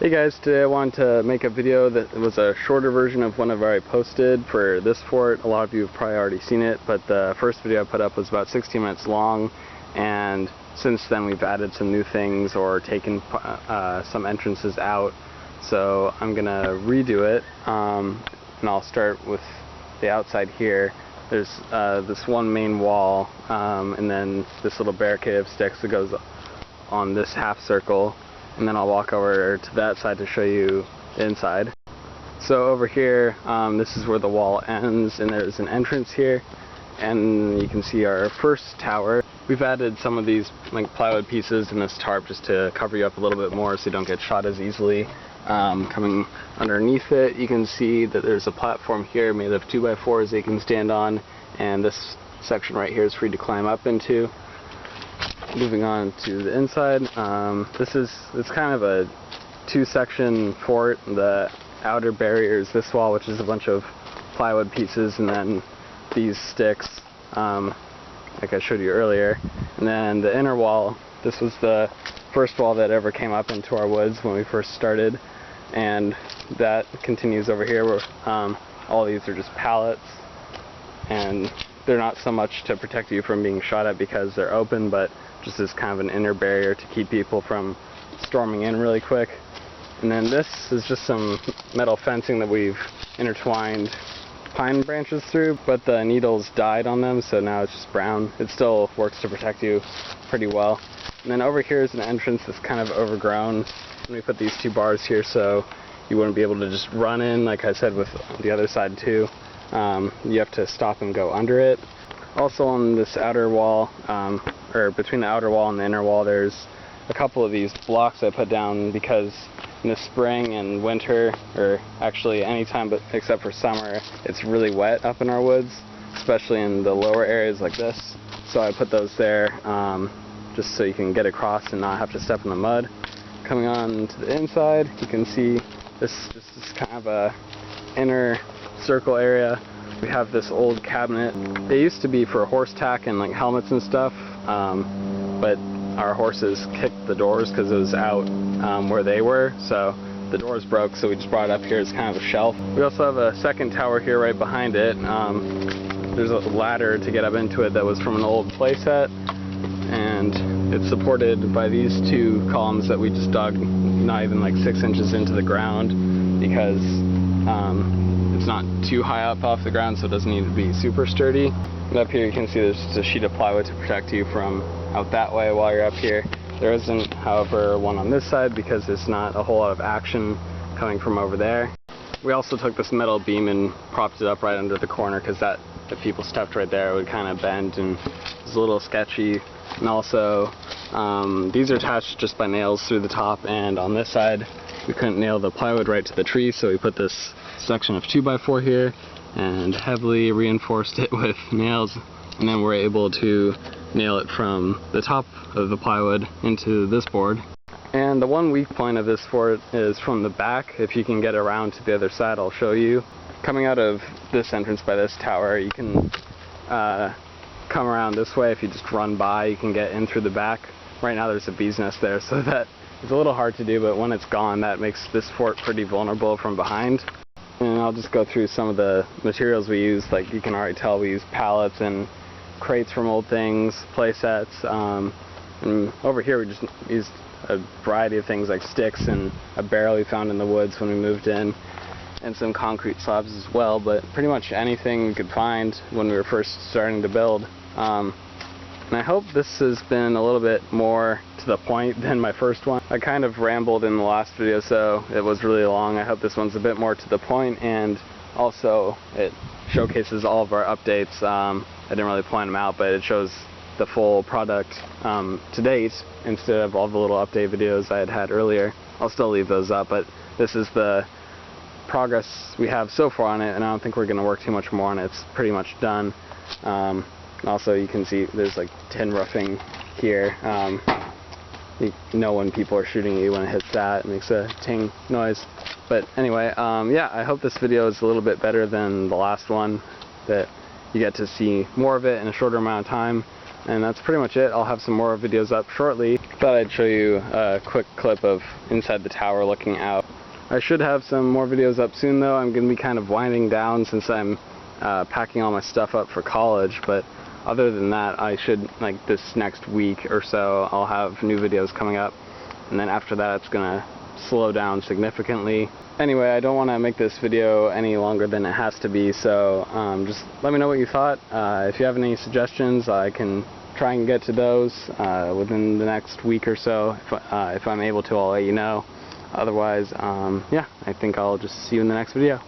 Hey guys, today I wanted to make a video that was a shorter version of one I've already posted for this fort. A lot of you have probably already seen it, but the first video I put up was about 16 minutes long, and since then we've added some new things or taken some entrances out. So I'm gonna redo it, and I'll start with the outside here. There's this one main wall, and then this little barricade of sticks that goes on this half circle. And then I'll walk over to that side to show you the inside. So over here, this is where the wall ends, and there's an entrance here, and you can see our first tower. We've added some of these like plywood pieces in this tarp just to cover you up a little bit more so you don't get shot as easily. Coming underneath it, you can see that there's a platform here made of 2x4s that you can stand on, and this section right here is free to climb up into. Moving on to the inside, it's kind of a two-section fort. The outer barrier is this wall, which is a bunch of plywood pieces, and then these sticks, like I showed you earlier. And then the inner wall, this was the first wall that ever came up into our woods when we first started, and that continues over here where all these are just pallets, and they're not so much to protect you from being shot at because they're open, but just as kind of an inner barrier to keep people from storming in really quick. And then this is just some metal fencing that we've intertwined pine branches through, but the needles died on them, so now it's just brown. It still works to protect you pretty well. And then over here is an entrance that's kind of overgrown, and we put these two bars here so you wouldn't be able to just run in, like I said with the other side too. You have to stop and go under it. Also on this outer wall, or between the outer wall and the inner wall, there's a couple of these blocks I put down because in the spring and winter, or actually any time but except for summer, it's really wet up in our woods, especially in the lower areas like this. So I put those there just so you can get across and not have to step in the mud. Coming on to the inside, you can see this is kind of a inner circle area. We have this old cabinet. They used to be for horse tack and like helmets and stuff, but our horses kicked the doors because it was out where they were, so the doors broke, so we just brought it up here as kind of a shelf. We also have a second tower here right behind it. There's a ladder to get up into it that was from an old playset, and it's supported by these two columns that we just dug not even like 6 inches into the ground because it's not too high up off the ground, so it doesn't need to be super sturdy. And up here you can see there's just a sheet of plywood to protect you from out that way while you're up here. There isn't, however, one on this side because there's not a whole lot of action coming from over there. We also took this metal beam and propped it up right under the corner because that, if people stepped right there, it would kind of bend and it was a little sketchy. And also, these are attached just by nails through the top, and on this side we couldn't nail the plywood right to the tree, so we put this section of 2x4 here and heavily reinforced it with nails, and then we're able to nail it from the top of the plywood into this board. And the one weak point of this fort is from the back. If you can get around to the other side, I'll show you. Coming out of this entrance by this tower, you can come around this way. If you just run by, you can get in through the back. Right now there's a bee's nest there, so that is a little hard to do, but when it's gone, that makes this fort pretty vulnerable from behind. And I'll just go through some of the materials we use. Like you can already tell, we use pallets and crates from old things, play sets, and over here we just used a variety of things like sticks and a barrel we found in the woods when we moved in, and some concrete slabs as well, but pretty much anything we could find when we were first starting to build. And I hope this has been a little bit more to the point than my first one. I kind of rambled in the last video, so it was really long. I hope this one's a bit more to the point, and also it showcases all of our updates. I didn't really point them out, but it shows the full product to date instead of all the little update videos I had earlier. I'll still leave those up, but this is the progress we have so far on it, and I don't think we're going to work too much more on it. It's pretty much done. Also, you can see there's like tin roofing here. You know when people are shooting at you when it hits that, it makes a ting noise. But anyway, yeah, I hope this video is a little bit better than the last one, that you get to see more of it in a shorter amount of time. And that's pretty much it. I'll have some more videos up shortly. Thought I'd show you a quick clip of inside the tower looking out. I should have some more videos up soon though. I'm going to be kind of winding down since I'm packing all my stuff up for college, but other than that, I should, like this next week or so, I'll have new videos coming up, and then after that it's going to slow down significantly. Anyway, I don't want to make this video any longer than it has to be, so just let me know what you thought. If you have any suggestions, I can try and get to those within the next week or so. If I'm able to, I'll let you know. Otherwise, yeah, I think I'll just see you in the next video.